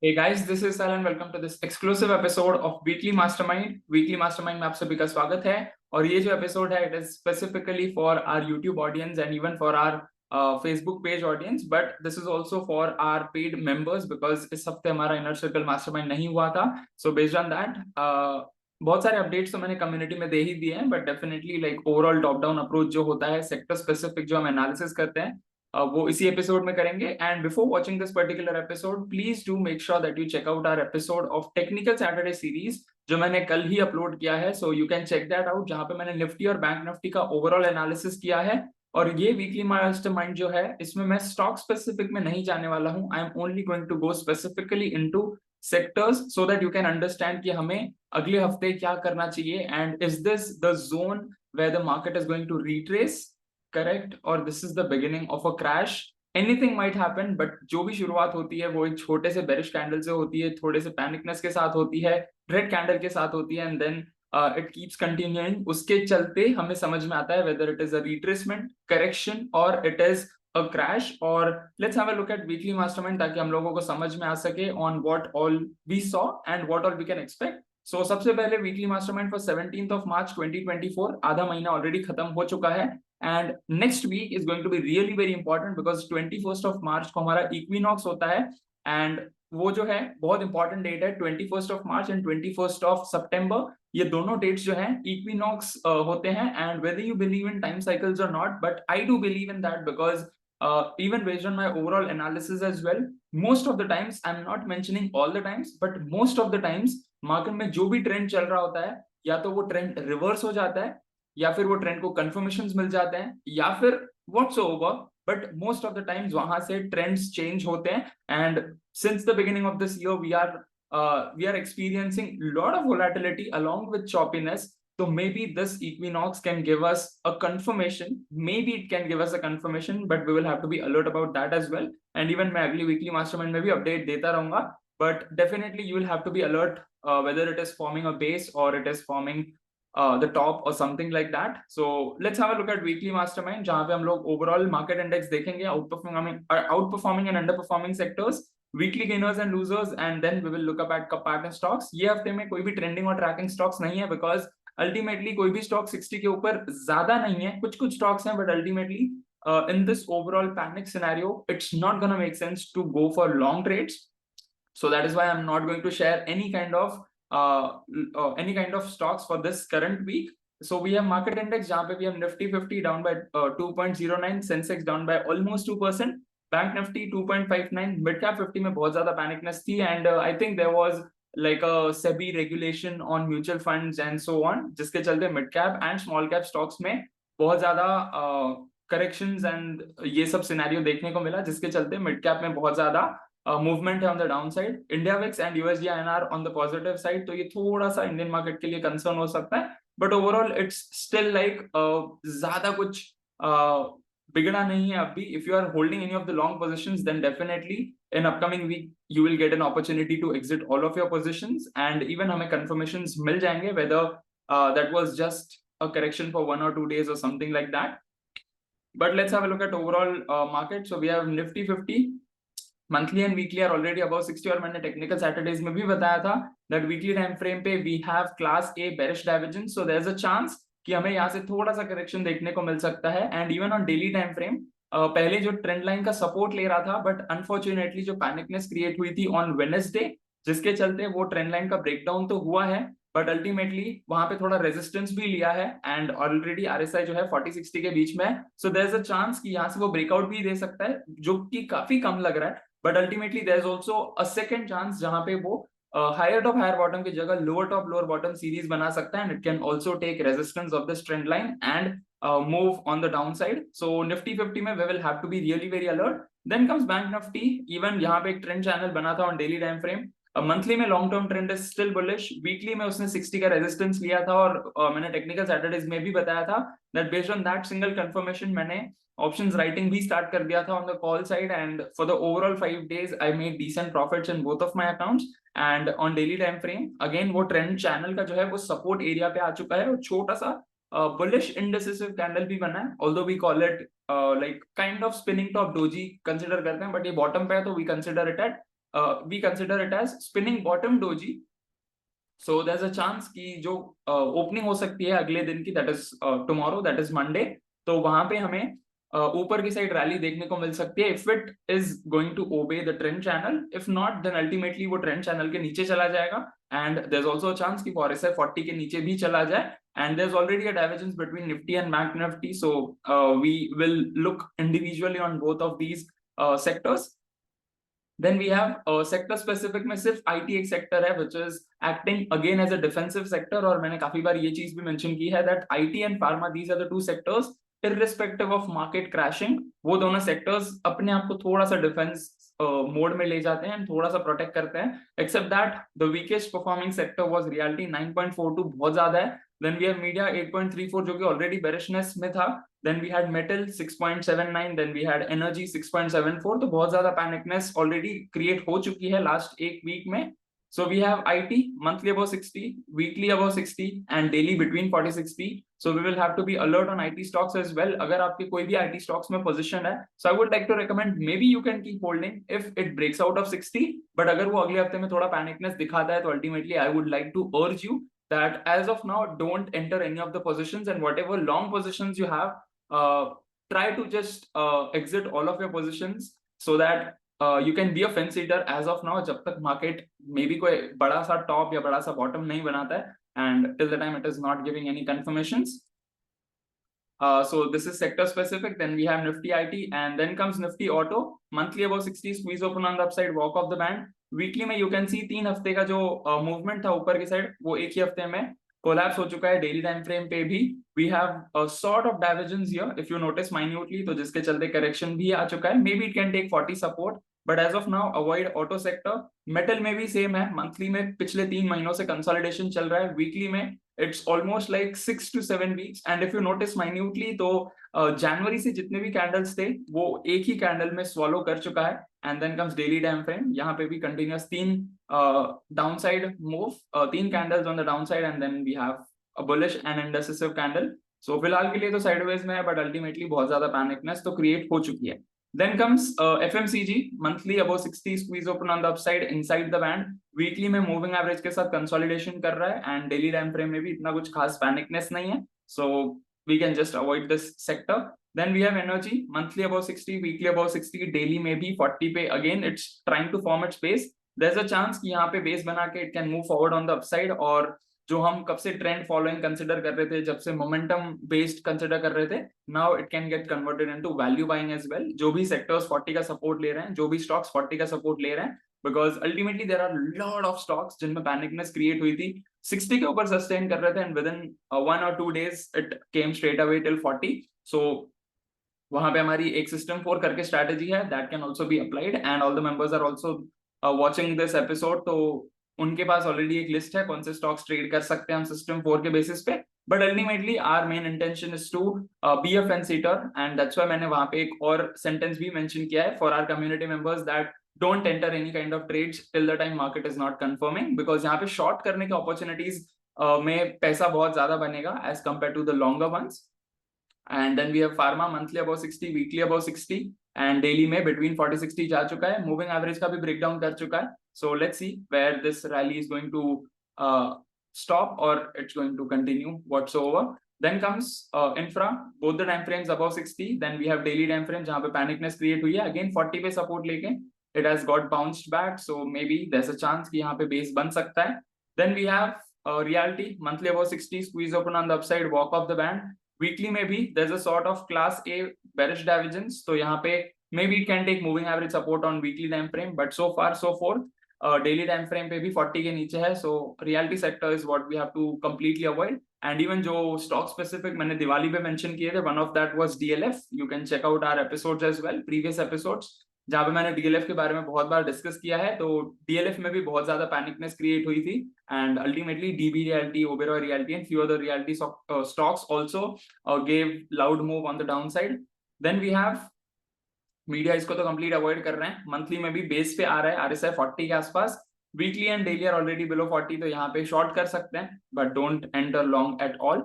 Hey guys, this is Sal and welcome to this exclusive episode of Weekly Mastermind. Weekly Mastermind में आप सभी का स्वागत है और ये जो एपिसोड है it is specifically for our YouTube audience and even for our Facebook page audience, but this is also for our paid members because इस हफ्ते हमारा इनर सर्कल मास्टरमाइंड नहीं हुआ था. सो बेस्ड ऑन दैट बहुत सारे updates तो मैंने कम्युनिटी में दे ही दिए हैं, but definitely like overall top down approach जो होता है सेक्टर स्पेसिफिक जो हम एनालिसिस करते हैं वो इसी एपिसोड में करेंगे. And before watching this particular episode please do make sure that you check out our episode of technical Saturday series जो मैंने कल ही अपलोड किया है. So you can check that out, जहां पे मैंने निफ्टी और बैंक निफ्टी का ओवरऑल एनालिसिस किया है. और ये वीकली मास्टरमाइंड जो है इसमें मैं स्टॉक स्पेसिफिक में नहीं जाने वाला हूं. I am only going to go specifically into sectors so that you can understand कि हमें अगले हफ्ते क्या करना चाहिए and is this the zone where the market is going to retrace, correct, और this is the beginning of a crash. Anything might happen, but जो भी शुरुआत होती है वो एक छोटे से बेरिश कैंडल से होती है, थोड़े से पैनिकनेस के साथ होती है, रेड कैंडल के साथ होती है, and then it keeps continuing. उसके चलते हमें समझ में आता है whether it is a retracement, correction और इट इज अ क्रैश. और let's have a look at weekly mastermind ताकि हम लोगों को समझ में आ सके on what all we saw and what all we can expect. So सबसे पहले weekly mastermind for 17th of March 2024. आधा महीना ऑलरेडी खत्म हो चुका है and next week is going to be really very important because 21st of March को हमारा इक्विनॉक्स होता है. एंड वो जो है बहुत इंपॉर्टेंट डेट है. 21st of March and 21st of September, ये दोनों डेट्स जो हैं इक्विनॉक्स होते हैं. And whether you believe in time cycles और not, but I do believe in that because even based on my overall analysis as well, most of the times, I'm not mentioning all the times, but most of the times market में जो भी trend चल रहा होता है या तो वो ट्रेंड रिवर्स हो जाता है या फिर वो ट्रेंड को कंफर्मेशंस मिल जाते हैं या फिर whatsoever, but most of the times वहां से ट्रेंड्स चेंज होते हैं. And since the beginning of this year we are experiencing lot of volatility along with choppiness. So maybe this equinox can give us a confirmation, maybe it can give us a confirmation, but we will have to be alert about that as well. And even मैं अगली weekly mastermind में भी update देता रहूंगा, but definitely you will have to be alert whether it is forming a base or it is forming the top or something like that. So let's have a look at weekly mastermind जहाँ पे हम लोग overall market index देखेंगे, outperforming and underperforming sectors, weekly gainers and losers, and then we will look up at pattern stocks. ये हफ्ते में कोई भी trending और tracking stocks नहीं है because ultimately कोई भी stock 60 के ऊपर ज्यादा नहीं है. कुछ कुछ stocks हैं but ultimately in this overall panic scenario it's not gonna make sense to go for long trades. So that is why I'm not going to share any kind of stocks for this current week. So we have market index जहाँ पे we have Nifty 50 down by 2.09, Sensex down by almost 2%, Bank Nifty 2.59, Mid Cap 50 में बहुत ज्यादा panicness थी and I think there was like a SEBI regulation on mutual funds and so on, जिसके चलते mid cap and small cap stocks में बहुत ज्यादा corrections and ये सब सिनेरियो देखने को मिला, जिसके चलते mid cap में बहुत ज्यादा मूवमेंट है on the down side. India VIX and USD INR on the positive side, तो ये थोड़ा सा इंडियन मार्केट के लिए कंसर्न हो सकता है, but overall it's still like ज्यादा कुछ बिगड़ा नहीं है अभी. If you are holding any of the long positions then definitely in upcoming week you will get an opportunity to exit all of your positions and even हमें confirmations मिल जाएंगे whether that was just a correction for 1 or 2 days or something like that. But let's have a look at overall market. So we have Nifty 50 monthly and weekly are already about 60 और मैंने technical Saturdays में भी बताया था that weekly time frame पे we have class a bearish divergence. So there is a chance कि हमें यहाँ से थोड़ा सा करेक्शन देखने को मिल सकता है. And even on daily time frame पहले जो ट्रेंड लाइन का सपोर्ट ले रहा था, बट अनफॉर्चुनेटली जो पैनिकनेस क्रिएट हुई थी ऑन वेडनेसडे, जिसके चलते वो ट्रेंड लाइन का ब्रेकडाउन तो हुआ है बट अल्टीमेटली वहां पे थोड़ा रेजिस्टेंस भी लिया है एंड ऑलरेडी आरएसआई जो है 40-60 के बीच में. So there is a chance कि यहाँ से वो ब्रेकआउट भी दे सकता है, जो कि काफी कम लग रहा है, but ultimately there is also a second chance जहां पे वो हायर टॉप हायर बॉटम की जगह lower top lower bottom series बना सकता है and it can also take resistance of this trend line and move on the downside. So Nifty 50 में we will have to be really very alert. Then comes bank Nifty. Even यहाँ पे एक trend channel बना था on daily time frame. Monthly में long term trend is still bullish. Weekly में उसने 60 का रेजिस्टेंस लिया था और मैंने टेक्निकल सैटरडेज में भी बताया था that based on that single confirmation मैंने options writing भी start कर दिया था on the call side and for the overall 5 days I made decent profits in both of my accounts. and on daily time frame again वो trend channel का जो है वो support area पे आ चुका है और छोटा सा bullish indecisive candle भी बना है, although we call it like kind of spinning top doji consider करते हैं, but ये bottom पे है तो we consider it at we consider it as spinning bottom doji. So there's a chance कि जो ओपनिंग हो सकती है अगले दिन की, that is tomorrow, that is Monday, तो वहां पे हमें ऊपर की साइड रैली देखने को मिल सकती है if it is going to obey the trend channel. If not then ultimately वो ट्रेंड चैनल के नीचे चला जाएगा and there is also a chance कि RSI 40 के नीचे भी चला जाए. And there's already a divergence between Nifty and Bank Nifty, so we will look individually on both of these sectors. Then we have sector specific में सिर्फ IT एक sector है which is acting again as a defensive sector, और मैंने काफी बार ये चीज भी mention की है that IT and pharma, these are the two sectors irrespective of market crashing, वो दोनों sectors अपने आप को थोड़ा सा defense मोड में ले जाते हैं, थोड़ा सा प्रोटेक्ट करते हैं. Except that the weakest performing sector was realty 9.42, बहुत ज्यादा है. देन वी हैव मीडिया 8.34 जो कि ऑलरेडी बेरिशनेस में था. Then we had metal 6.79, then we had energy 6.74. तो बहुत ज्यादा पैनिकनेस ऑलरेडी क्रिएट हो चुकी है लास्ट एक वीक में. So we have IT monthly above 60, weekly above 60 and daily between 40-60. So we will have to be alert on IT stocks as well. अगर आपके कोई भी IT stocks में position है, so I would like to recommend maybe you can keep holding if it breaks out of 60. But अगर वो अगले हफ्ते में थोड़ा panicness दिखाता है, तो ultimately I would like to urge you that as of now don't enter any of the positions, and whatever long positions you have, try to just exit all of your positions so that you can be a fence eater as of now, जब तक market maybe कोई बड़ा सा top या बड़ा सा bottom नहीं बनाता है, and till the time it is not giving any confirmations. So this is sector specific. Then we have Nifty IT, and then comes Nifty Auto, monthly above 60, squeeze open on the upside, walk off the band. Weekly में you can see 3 हफ्ते का जो movement था ऊपर की side, वो एक ही हफ्ते में कोलैप्स हो चुका है. डेली टाइम फ्रेम पे भी we have a sort of divergence here if you notice minutely, तो जिसके चलते करेक्शन भी आ चुका है. Maybe it can take 40 support, but as of now avoid auto sector. Metal में भी सेम है, मंथली में पिछले 3 महीनों से कंसोलिडेशन चल रहा है. वीकली में it's almost like 6 to 7 weeks, and if you notice minutely, तो जनवरी से जितने भी कैंडल्स थे वो एक ही कैंडल में swallow कर चुका है. And then comes daily time frame, यहाँ पे भी continuous 3 downside move, 3 candles on the downside, and then we have a bullish and indecisive candle. So फिलहाल के लिए तो sideways में है, but ultimately बहुत ज्यादा पैनिकनेस तो क्रिएट हो चुकी है. Then comes FMCG, monthly above 60, squeeze open on the upside, inside the band. Weekly में moving average के साथ consolidation कर रहा है, and daily time frame में भी इतना कुछ खास पैनिकनेस नहीं है. So we can just avoid this sector. Then we have energy, monthly above 60, weekly above 60, daily में भी 40 पे. Again, it's trying to form its base. There's a chance कि यहाँ पे base बना के it can move forward on the upside, और जो हम कब से ट्रेंड फॉलोइंग कंसिडर कर रहे थे, जब से मोमेंटम बेस्ड कंसिडर कर रहे थे, now it can get converted into value buying as well. जो भी सेक्टर्स 40 का सपोर्ट ले रहे हैं, जो भी स्टॉक्स 40 का सपोर्ट ले रहे हैं, because ultimately there are lot of stocks जिनमें पैनिकनेस क्रिएट हुई थी, 60 के ऊपर सस्टेन कर रहे थे, and within 1 or 2 days it came straight away till 40. सो वहां पे हमारी एक सिस्टम 4 करके स्ट्रेटेजी है, that can also be applied, and all the members are also watching this episode, तो उनके पास ऑलरेडी एक लिस्ट है कौन से स्टॉक्स ट्रेड कर सकते हैं हम सिस्टम 4 के बेसिस पे. But ultimately our main intention is to be a fence sitter, and that's why मैंने वहां पे एक और सेंटेंस भी मेंशन किया है for our community members, that don't enter any kind of trades till the time market is not confirming, because यहाँ पे शॉर्ट करने की अपॉर्चुनिटीज में पैसा बहुत ज्यादा बनेगा as compare to the longer ones. And then we have pharma, monthly above 60, weekly above 60, and daily में between 40-60 जा चुका है. Moving average का भी breakdown कर चुका है. So let's see where this rally is going to stop, or it's going to continue whatsoever. Then comes infra, both the time frames above 60. Then we have daily time frame जहाँ पे panicness create हुई है. Again 40 पे support लेके it has got bounced back. So maybe there's a chance कि यहाँ पे base बन सकता है. Then we have reality, monthly above 60, squeeze open on the upside, walk off the band. Weekly में भी there's a sort of class A bearish divergence, तो यहाँ पे maybe it can take moving average support on weekly time frame, but so far so forth. Daily time frame पे भी 40 के नीचे है, so reality sector is what we have to completely avoid. And even जो stock specific मैंने दिवाली पे mention किए थे, one of that was DLF. You can check out our episodes as well, previous episodes, जहाँ पे मैंने DLF के बारे में बहुत बार डिस्कस किया है. तो DLF में भी बहुत ज्यादा पैनिकनेस क्रिएट हुई थी, and ultimately DB Realty, Oberoi Realty, and few other realty stocks also gave loud move on the downside. Then we have media, इसको तो कंप्लीट अवॉइड कर रहे हैं. मंथली में भी बेस पे आ रहा है RSI 40 के आसपास. Weekly and daily are already below 40, तो यहाँ पे शॉर्ट कर सकते हैं, but don't enter long at all.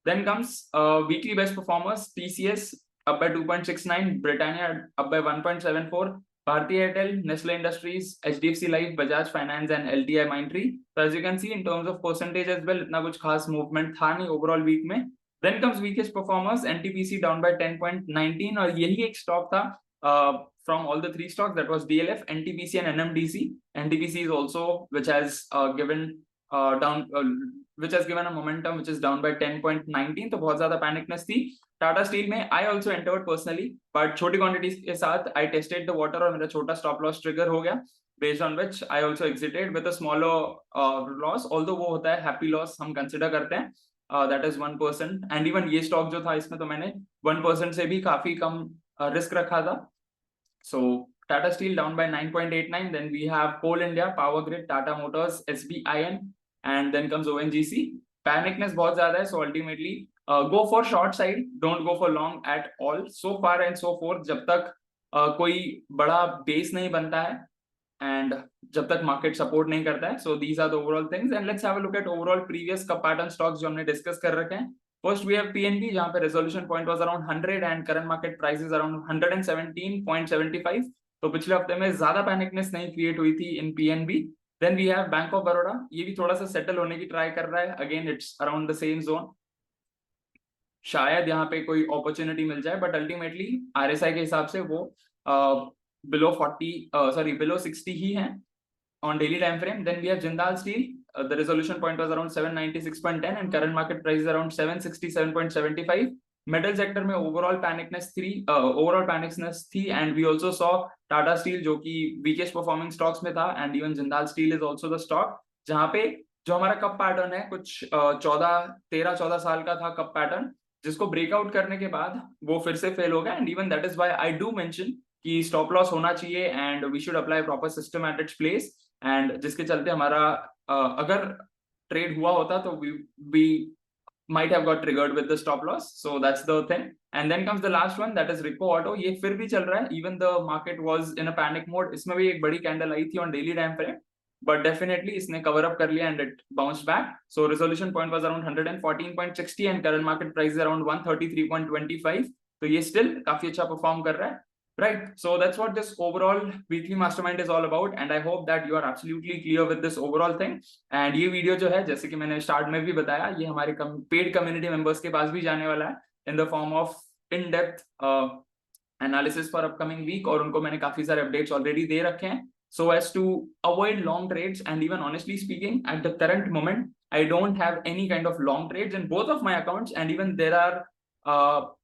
Then comes weekly best performers, TCS up by 2.69, Britannia up by 1.74, Bharti Airtel, Nestle Industries, HDFC Life, Bajaj Finance and LTI Mindtree. So as you can see in terms of percentage as well, इतना कुछ खास movement था नहीं overall week में. Then comes weakest performers, NTPC down by 10.19 और यही एक stock था from all the three stocks, that was DLF, NTPC and NMDC. NTPC is also which has given a momentum which is down by 10.19. तो बहुत ज्यादा panicness थी. Tata steel में I also entered personally, but छोटी quantities के साथ I tasted the water और मेरा छोटा स्टॉप लॉस ट्रिगर हो गया, based on which I also exerted with a smaller loss, although वो होता है हैप्पी लॉस हम कंसिडर करते हैं, दैट इज 1%. एंड इवन ये स्टॉक जो था इसमें तो मैंने 1% से भी काफी कम रिस्क रखा था. So Tata Steel down by 9.89. Then we have Coal India, Power Grid, Tata Motors, SBIN and then comes ONGC. Panicness बहुत ज्यादा है, so ultimately go for short side, don't go for long at all, so far and so forth, जब तक कोई बड़ा base नहीं बनता है एंड जब तक मार्केट सपोर्ट नहीं करता है. So these are the overall things and let's have a look at overall previous cup pattern stocks जो हमने डिस्कस कर रखे हैं. फर्स्ट वी हैव PNB, जहां पे resolution point was around 100 and current market price is around 117.75. तो पिछले हफ्ते में ज्यादा पैनिकनेस नहीं क्रिएट हुई थी in PNB. Then we have bank of Baroda, ये भी थोड़ा सा सेटल होने की ट्राई कर रहा है, again it's around the same zone, शायद यहाँ पे कोई अपॉर्चुनिटी मिल जाए, बट अल्टीमेटली RSI के हिसाब से वो बिलो 60 ही है on daily time frame. Then we have Jindal Steel, the resolution point was around 796.10 and current market price is around 767.75. Metal sector में overall panicness थी and we also saw Tata Steel जो कि weakest performing stocks में था, and even Jindal Steel is also the stock जहाँ पे जो हमारा कप पैटर्न है कुछ 13-14 साल का था कप पैटर्न, जिसको ब्रेकआउट करने के बाद वो फिर से फेल हो गया. And even that is why I do mention कि स्टॉप लॉस होना चाहिए and we should apply proper system at its place, and जिसके चलते हमारा अगर ट्रेड हुआ होता तो we might have got triggered with the stop loss. So that's the thing. And then comes the last one, that is Rico Auto. ये फिर भी चल रहा है, even the market was in a panic mode. इसमें भी एक बड़ी कैंडल आई थी on daily time frame, but definitely इसने cover up कर लिया and it bounced back. So resolution point was around 114.60 and current market price is around 133.25. तो ये still काफी अच्छा perform कर रहा है, right? So that's what this overall weekly mastermind is all about, and I hope that you are absolutely clear with this overall thing. And ये video जो है, जैसे कि मैंने स्टार्ट में भी बताया, ये हमारे पेड कम्युनिटी मेंबर्स के पास भी जाने वाला है in the form of in depth analysis for upcoming week, और उनको मैंने काफी सारे अपडेट्स ऑलरेडी दे रखे हैं, so as to avoid long trades. And even honestly speaking, at the current moment I don't have any kind of long trades in both of my accounts, and even there are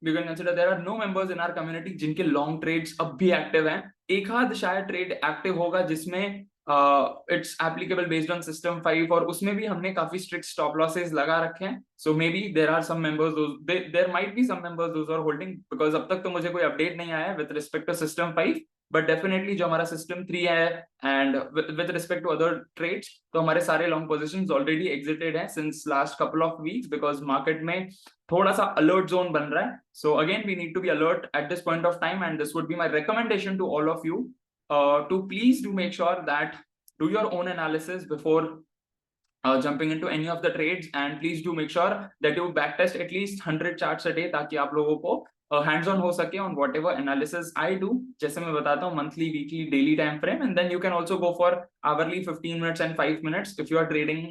we can consider there are no members in our community जिनके long trades अब भी active हैं. एक आध शायद trade active होगा जिसमें it's applicable based on system 5, और उसमें भी हमने काफी strict stop losses लगा रखे हैं. So maybe there are some members there might be some members those are holding, because अब तक तो मुझे कोई update नहीं आया है with respect to system 5, but definitely जो हमारा system 3 है and with respect to other trades, तो हमारे सारे long positions already exited हैं since last couple of weeks, because market में थोड़ा सा alert zone बन रहा है. So again we need to be alert at this point of time, and this would be my recommendation to all of you to please do make sure that do your own analysis before jumping into any of the trades, and please do make sure that you backtest at least 100 charts a day, ताकि आप लोगों को hands on हो सके on whatever analysis I do, जैसे मैं बताता हूँ monthly, weekly, daily time frame, and then you can also go for hourly 15 minutes and 5 minutes if you are trading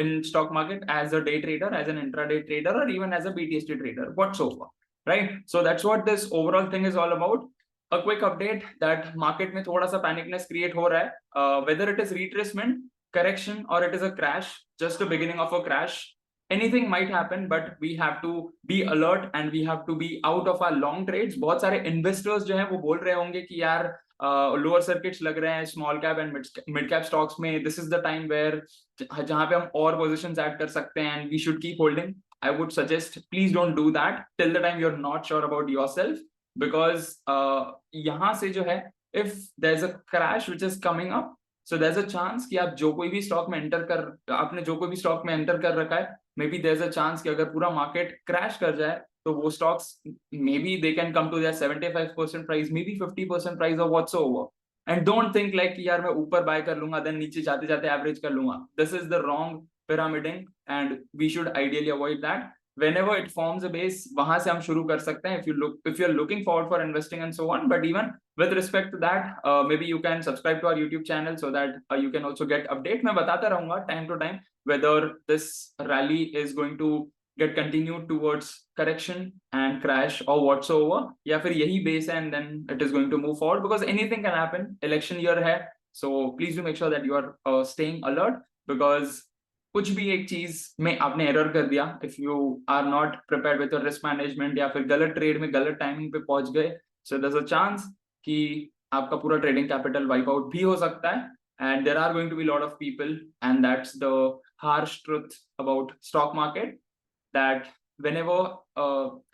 in stock market as a day trader, as an intraday trader, or even as a BTST trader whatsoever, right? So that's what this overall thing is all about. A quick update that market में थोड़ा सा panicness create हो रहा है, whether it is retracement, correction, or it is a crash, just the beginning of a crash. Anything might happen, but we have to be alert and we have to be out of our long trades. बहुत सारे investors जो हैं वो बोल रहे होंगे कि यार lower circuits लग रहे हैं small cap and mid cap stocks में, this is the time where जहाँ पे हम और positions add कर सकते हैं and we should keep holding. I would suggest please don't do that till the time you're not sure about yourself, because यहाँ से जो है if there's a crash which is coming up, so there's a chance कि आप जो कोई भी stock में आपने जो कोई भी स्टॉक में एंटर कर रखा है, maybe there's a chance कि अगर पूरा मार्केट क्रैश कर जाए तो वो stocks maybe they can come to their 75% price, maybe 50% price or whatsoever. And don't think like कि यार मैं ऊपर बाय कर लूंगा then नीचे जाते जाते एवरेज कर लूंगा. This is the wrong pyramiding and we should ideally avoid that. whenever it forms a base, वहां से हम शुरू कर सकते हैं, if you're looking forward for investing and so on. But even with respect to that, maybe you can subscribe to our YouTube channel so that you can also get update. मैं बताता रहूंगा time to time whether this rally is going to get continued towards correction and crash or whatsoever, या फिर यही base है and then it is going to move forward, because anything can happen. Election year है, so please do make sure that you are staying alert, because कुछ भी एक चीज में आपने एरर कर दिया, if you are not prepared with your risk management, या फिर गलत ट्रेड में गलत टाइमिंग पे पहुंच गए, so there is a chance कि आपका पूरा ट्रेडिंग कैपिटल वाइप आउट भी हो सकता है. And there are going to be lot of people, and that's the harsh truth about stock market, that whenever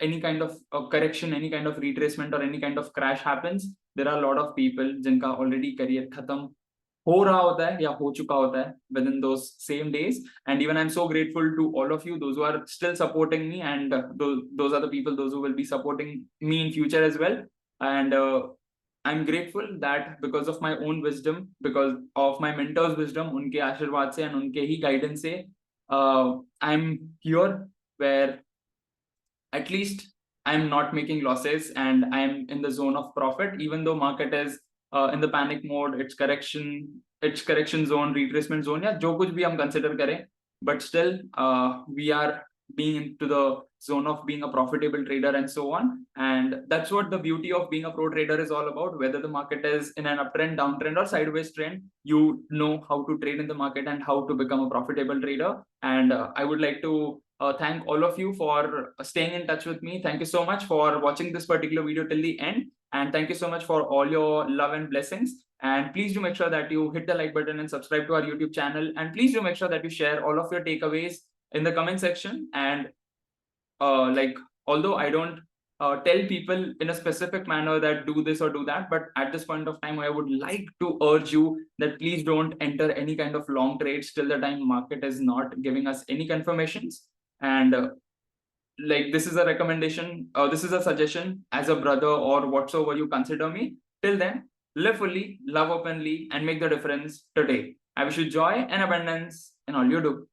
any kind of correction, any kind of retracement or any kind of crash happens, there are a lot of people जिनका already career खत्म हो रहा होता है या हो चुका होता है within those same days. And even I'm so grateful to all of you, those who are still supporting me, and those are the people, those who will be supporting me in future as well. And I'm grateful that because of my own wisdom, because of my mentors wisdom, उनके आशीर्वाद से and उनके ही guidance से, I'm here where at least I'm not making losses and I'm in the zone of profit, even though market is in the panic mode, it's correction zone, retracement zone, या जो कुछ भी हम consider करें, but still we are being into the zone of being a profitable trader and so on. And that's what the beauty of being a pro trader is all about. Whether the market is in an uptrend, downtrend, or sideways trend, you know how to trade in the market and how to become a profitable trader. And I would like to thank all of you for staying in touch with me. Thank you so much for watching this particular video till the end, and thank you so much for all your love and blessings. And please do make sure that you hit the like button and subscribe to our YouTube channel, and please do make sure that you share all of your takeaways in the comment section. And like, although I don't tell people in a specific manner that do this or do that, but at this point of time I would like to urge you that please don't enter any kind of long trades till the time market is not giving us any confirmations. And like, this is a recommendation, this is a suggestion as a brother or whatsoever you consider me. Till then, live fully, love openly, and make the difference today. I wish you joy and abundance in all you do.